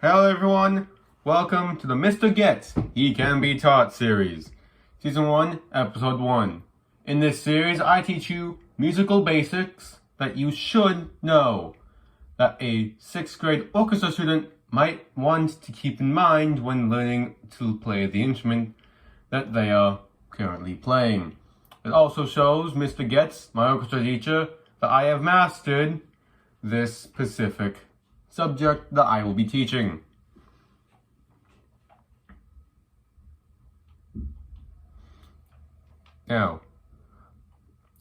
Hello everyone, welcome to the Mghcbts He Can Be Taught series, Season 1, Episode 1. In this series, I teach you musical basics that you should know, that a 6th grade orchestra student might want to keep in mind when learning to play the instrument that they are currently playing. It also shows Mr. Getz, my orchestra teacher, that I have mastered this specific subject that I will be teaching. Now,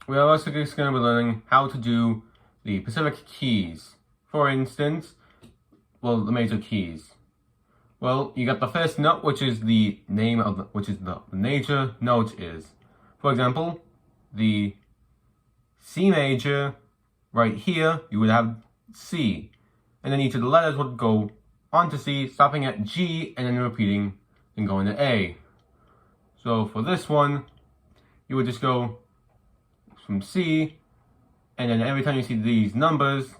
we are also just going to be learning how to do the specific keys. For instance, the major keys. Well, you got the first note, which is the name of which is the major note is. For example, the C major, right here, you would have C. And then each of the letters would go on to C, stopping at G, and then repeating and going to A. So for this one, you would just go from C, and then every time you see these numbers,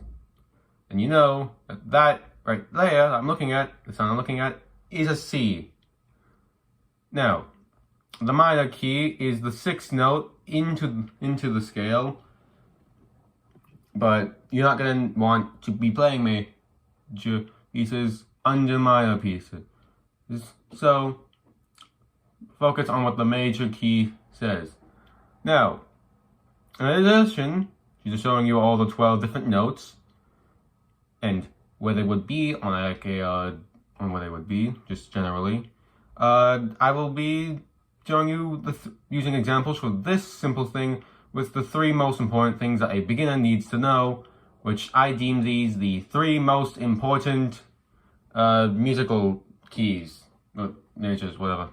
then you know that right there that I'm looking at, the sound I'm looking at, is a C. Now, the minor key is the 6th note into the scale, but you're not going to want to be playing major pieces under minor pieces. So, focus on what the major key says. Now, in addition, she's showing you all the 12 different notes and where they would be on on where they would be, just generally. I will be showing you using examples for this simple thing with the 3 most important things that a beginner needs to know, which I deem these the 3 most important musical keys, or majors, whatever.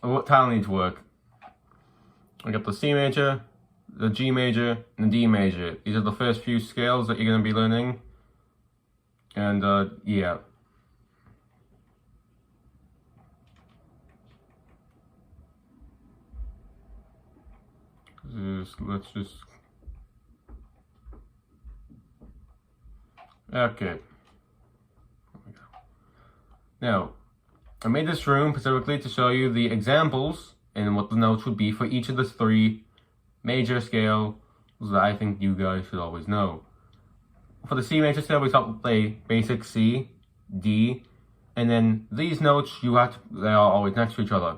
What title needs work. I got the C major, the G major, and the D major. These are the first few scales that you're going to be learning. And yeah. Let's just... Okay. Now, I made this room specifically to show you the examples and what the notes would be for each of the 3 major scales that I think you guys should always know. For the C major scale, we start with a basic C, D, and then these notes they are always next to each other.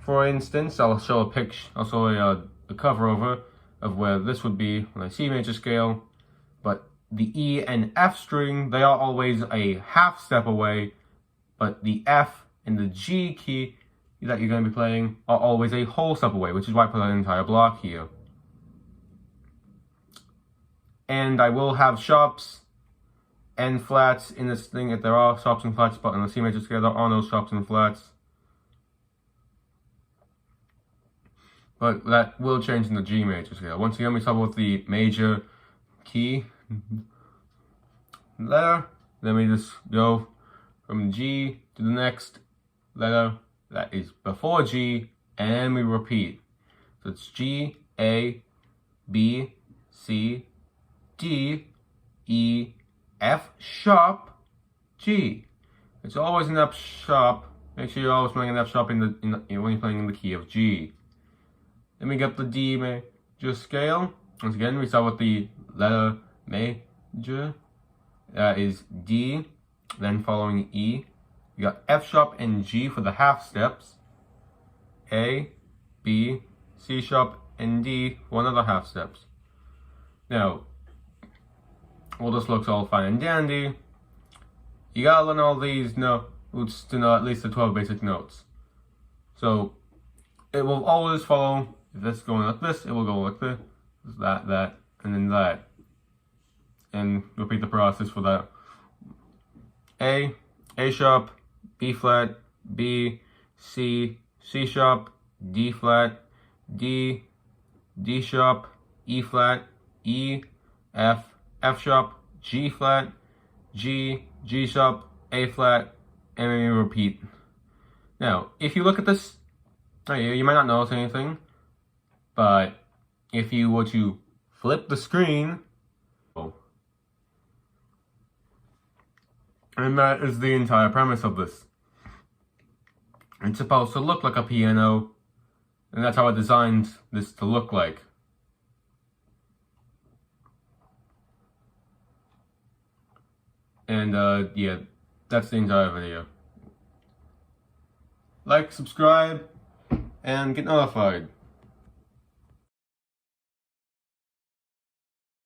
For instance, I'll show a picture, also a cover over of where this would be on a C major scale, but the E and F string, they are always a half step away, but the F and the G key that you're going to be playing are always a whole step away, which is why I put an entire block here. And I will have sharps and flats in this thing if there are sharps and flats, but on the C major scale there are no sharps and flats. But that will change in the G major scale. Once again, we start with the major key letter, then we just go from G to the next letter that is before G, and we repeat. So it's G, A, B, C, D, E, F sharp, G. It's always an F sharp. Make sure you're always playing an F sharp when you're playing in the key of G. Then we get the D major scale. Once again, we start with the letter major. That is D, then following E. You got F sharp and G for the half steps. A, B, C sharp, and D for another half steps. Now, all this looks all fine and dandy. You gotta learn all these notes to know at least the 12 basic notes. So, it will always follow, if this is going like this, it will go like this, that, and then that. And repeat the process for that. A sharp, B flat, B, C, C sharp, D flat, D, D sharp, E flat, E, F, F sharp, G flat, G, G sharp, A flat, and then you repeat. Now, if you look at this, you might not notice anything, but if you were to flip the screen, And that is the entire premise of this. It's supposed to look like a piano, and that's how I designed this to look like. And yeah, that's the entire video. Like, subscribe, and get notified.